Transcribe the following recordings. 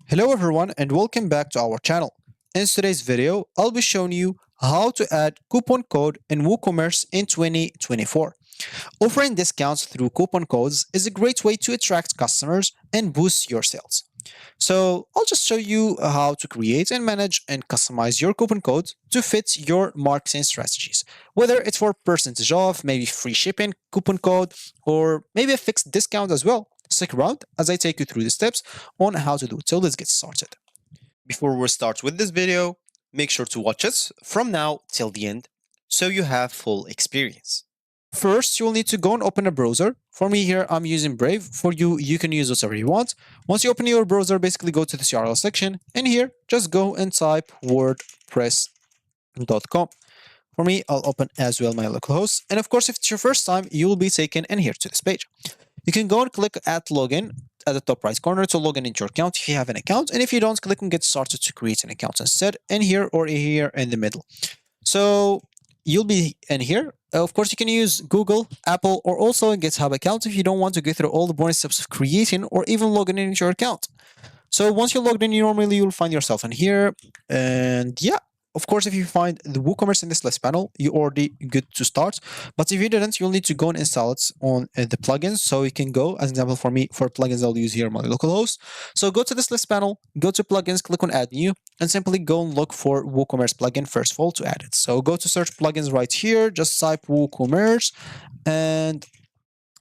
Hello everyone and welcome back to our channel. In today's video, I'll be showing you how to add coupon code in WooCommerce in 2024. Offering discounts through coupon codes is a great way to attract customers and boost your sales. So I'll just show you how to create and manage and customize your coupon code to fit your marketing strategies. Whether it's for percentage off, maybe free shipping coupon code, or maybe a fixed discount as well. Stick around as I take you through the steps on how to do it. So let's get started. Before we start with this video, make sure to watch it from now till the end so you have full experience. First, you'll need to go and open a browser. For me here, I'm using Brave. For you, you can use whatever you want. Once you open your browser, basically go to this URL section. And here, just go and type wordpress.com. For me, I'll open as well my localhost. And of course, if it's your first time, you will be taken in here to this page. You can go and click at login at the top right corner to log in into your account if you have an account. And if you don't, click on get started to create an account instead, in here or here in the middle. So you'll be in here. Of course, you can use Google, Apple, or also a GitHub account if you don't want to go through all the boring steps of creating or even logging into your account. So once you're logged in, normally you'll find yourself in here. And yeah, of course, if you find the WooCommerce in this list panel, you're already good to start. But if you didn't, you'll need to go and install it on the plugins. So you can go, as an example for me, for plugins, I'll use here my localhost. So go to this list panel, go to plugins, click on add new, and simply go and look for WooCommerce plugin first of all to add it. So go to search plugins right here, just type WooCommerce, and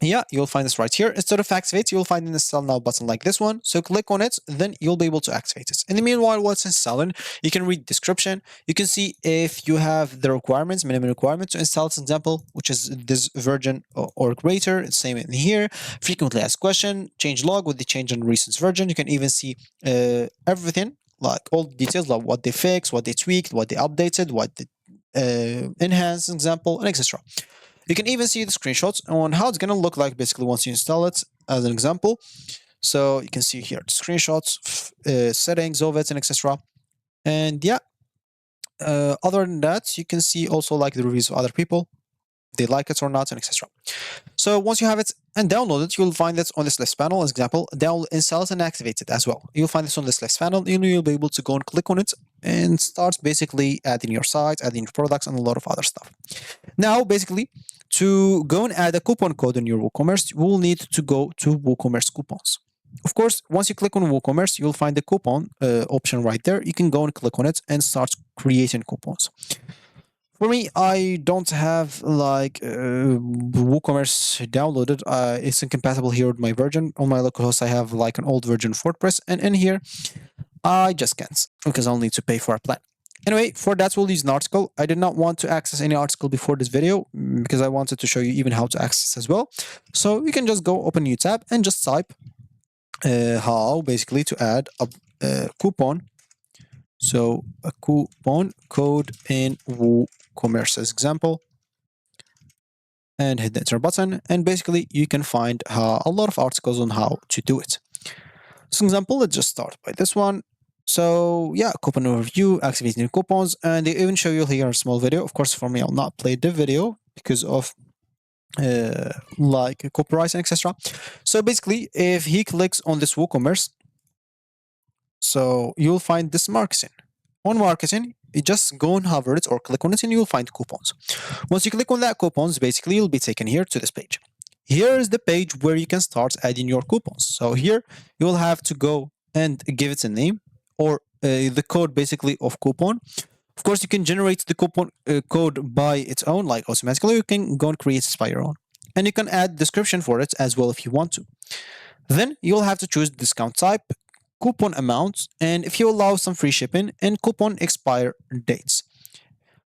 yeah, you'll find this right here. Instead of activate, you'll find an install now button like this one. So click on it, then you'll be able to activate it. In the meanwhile, while it's installing, you can read description. You can see if you have the requirements, minimum requirement to install, for example, which is this version or greater. It's same in here. Frequently asked question, change log with the change in recent version. You can even see everything, like all the details, like what they fixed, what they tweaked, what they updated, what they enhanced, example, and etc. You can even see the screenshots on how it's going to look like basically once you install it as an example. So you can see here the screenshots, settings of it, and etc. And yeah, other than that, you can see also like the reviews of other people, if they like it or not, and etc. So once you have it and download it, you'll find it on this list panel. As example, install it and activate it as well. You'll find this on this list panel, and you'll be able to go and click on it and start basically adding your site, adding your products, and a lot of other stuff. Now, basically, to go and add a coupon code in your WooCommerce, you will need to go to WooCommerce coupons. Of course, once you click on WooCommerce, you'll find the coupon option right there. You can go and click on it and start creating coupons. For me, I don't have like WooCommerce downloaded. It's incompatible here with my version. On my localhost, I have like an old version of WordPress, and in here, I just can't because I'll need to pay for a plan. Anyway, for that, we'll use an article. I did not want to access any article before this video because I wanted to show you even how to access as well. So you can just go open a new tab and just type how basically to add a coupon. So a coupon code in WooCommerce as example, and hit the enter button. And basically you can find a lot of articles on how to do it. So example, let's just start by this one. So yeah, coupon overview, activating coupons, and they even show you here a small video. Of course, for me, I'll not play the video because of like copyright and etc. So basically, if he clicks on this WooCommerce, so you'll find this marketing. On marketing, you just go and hover it or click on it, and you'll find coupons. Once you click on that coupons, basically you'll be taken here to this page. Here is the page where you can start adding your coupons. So here you'll have to go and give it a name, or the code basically of coupon. Of course, you can generate the coupon code by its own, like automatically. You can go and create it by your own. And you can add description for it as well if you want to. Then you'll have to choose discount type, coupon amount, and if you allow some free shipping, and coupon expire dates.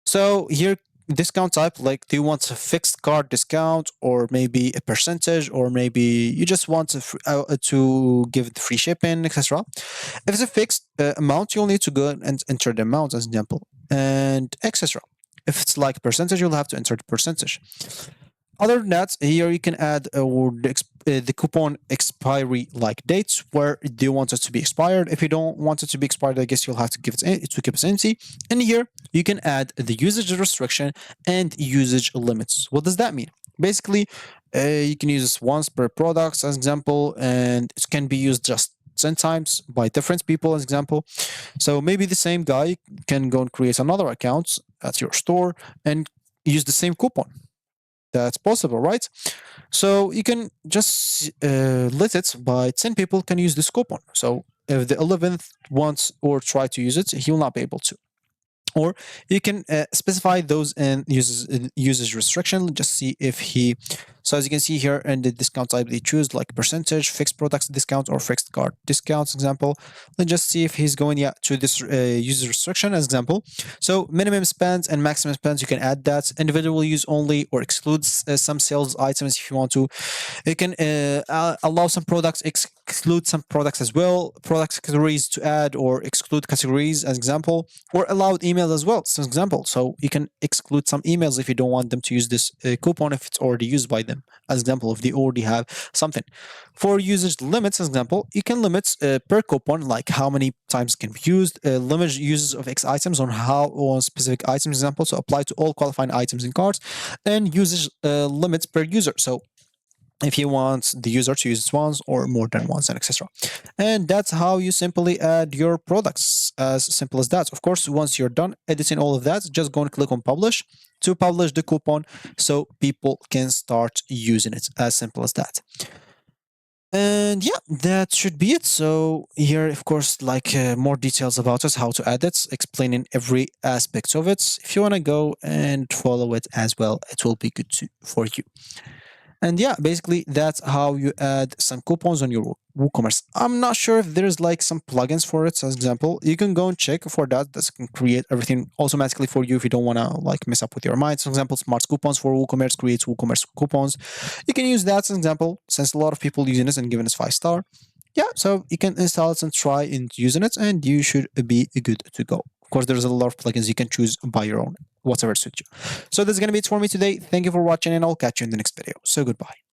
So here, discount type, like do you want a fixed card discount, or maybe a percentage, or maybe you just want to give the free shipping, etc. If it's a fixed amount, you'll need to go and enter the amount as an example, and etc. If it's like percentage, you'll have to enter the percentage. Other than that, here you can add the coupon expiry like dates. Where do you want it to be expired? If you don't want it to be expired, I guess you'll have to give it to keep it empty. And here you can add the usage restriction and usage limits. What does that mean? Basically, you can use this once per product as example, and it can be used just 10 times by different people, as example. So maybe the same guy can go and create another account at your store and use the same coupon. That's possible, right? So you can just let it by 10 people can use this coupon. So if the 11th wants or try to use it, he will not be able to. Or you can specify those in usage restriction. Just see if he. So as you can see here in the discount type they choose, like percentage, fixed products discount, or fixed card discounts example. Then just see if he's going to this user restriction as example. So minimum spends and maximum spends, you can add that. Individual use only or excludes some sales items if you want to. You can allow some products, exclude some products as well. Product categories to add or exclude categories as example, or allowed emails as well. As example, so you can exclude some emails if you don't want them to use this coupon if it's already used by them. As example, if they already have something. For usage limits, as example, you can limit per coupon, like how many times can be used. Limit uses of X items on specific items, example, so apply to all qualifying items in cards, and usage limits per user. So if you want the user to use it once or more than once, and etc. And that's how you simply add your products, as simple as that. Of course, once you're done editing all of that, just go and click on publish to publish the coupon so people can start using it, as simple as that. And yeah, that should be it. So here, of course, like more details about us, how to add it, explaining every aspect of it. If you want to go and follow it as well, it will be good for you. And yeah, basically that's how you add some coupons on your WooCommerce. I'm not sure if there's like some plugins for it. As example, you can go and check for that. That can create everything automatically for you if you don't want to like mess up with your mind. For example, Smart Coupons for WooCommerce creates WooCommerce coupons. You can use that as an example, since a lot of people using it and giving us 5-star. Yeah, so you can install it and try in using it, and you should be good to go. Of course, there's a lot of plugins you can choose by your own, whatever suits you. So this is going to be it for me today. Thank you for watching, and I'll catch you in the next video. So goodbye.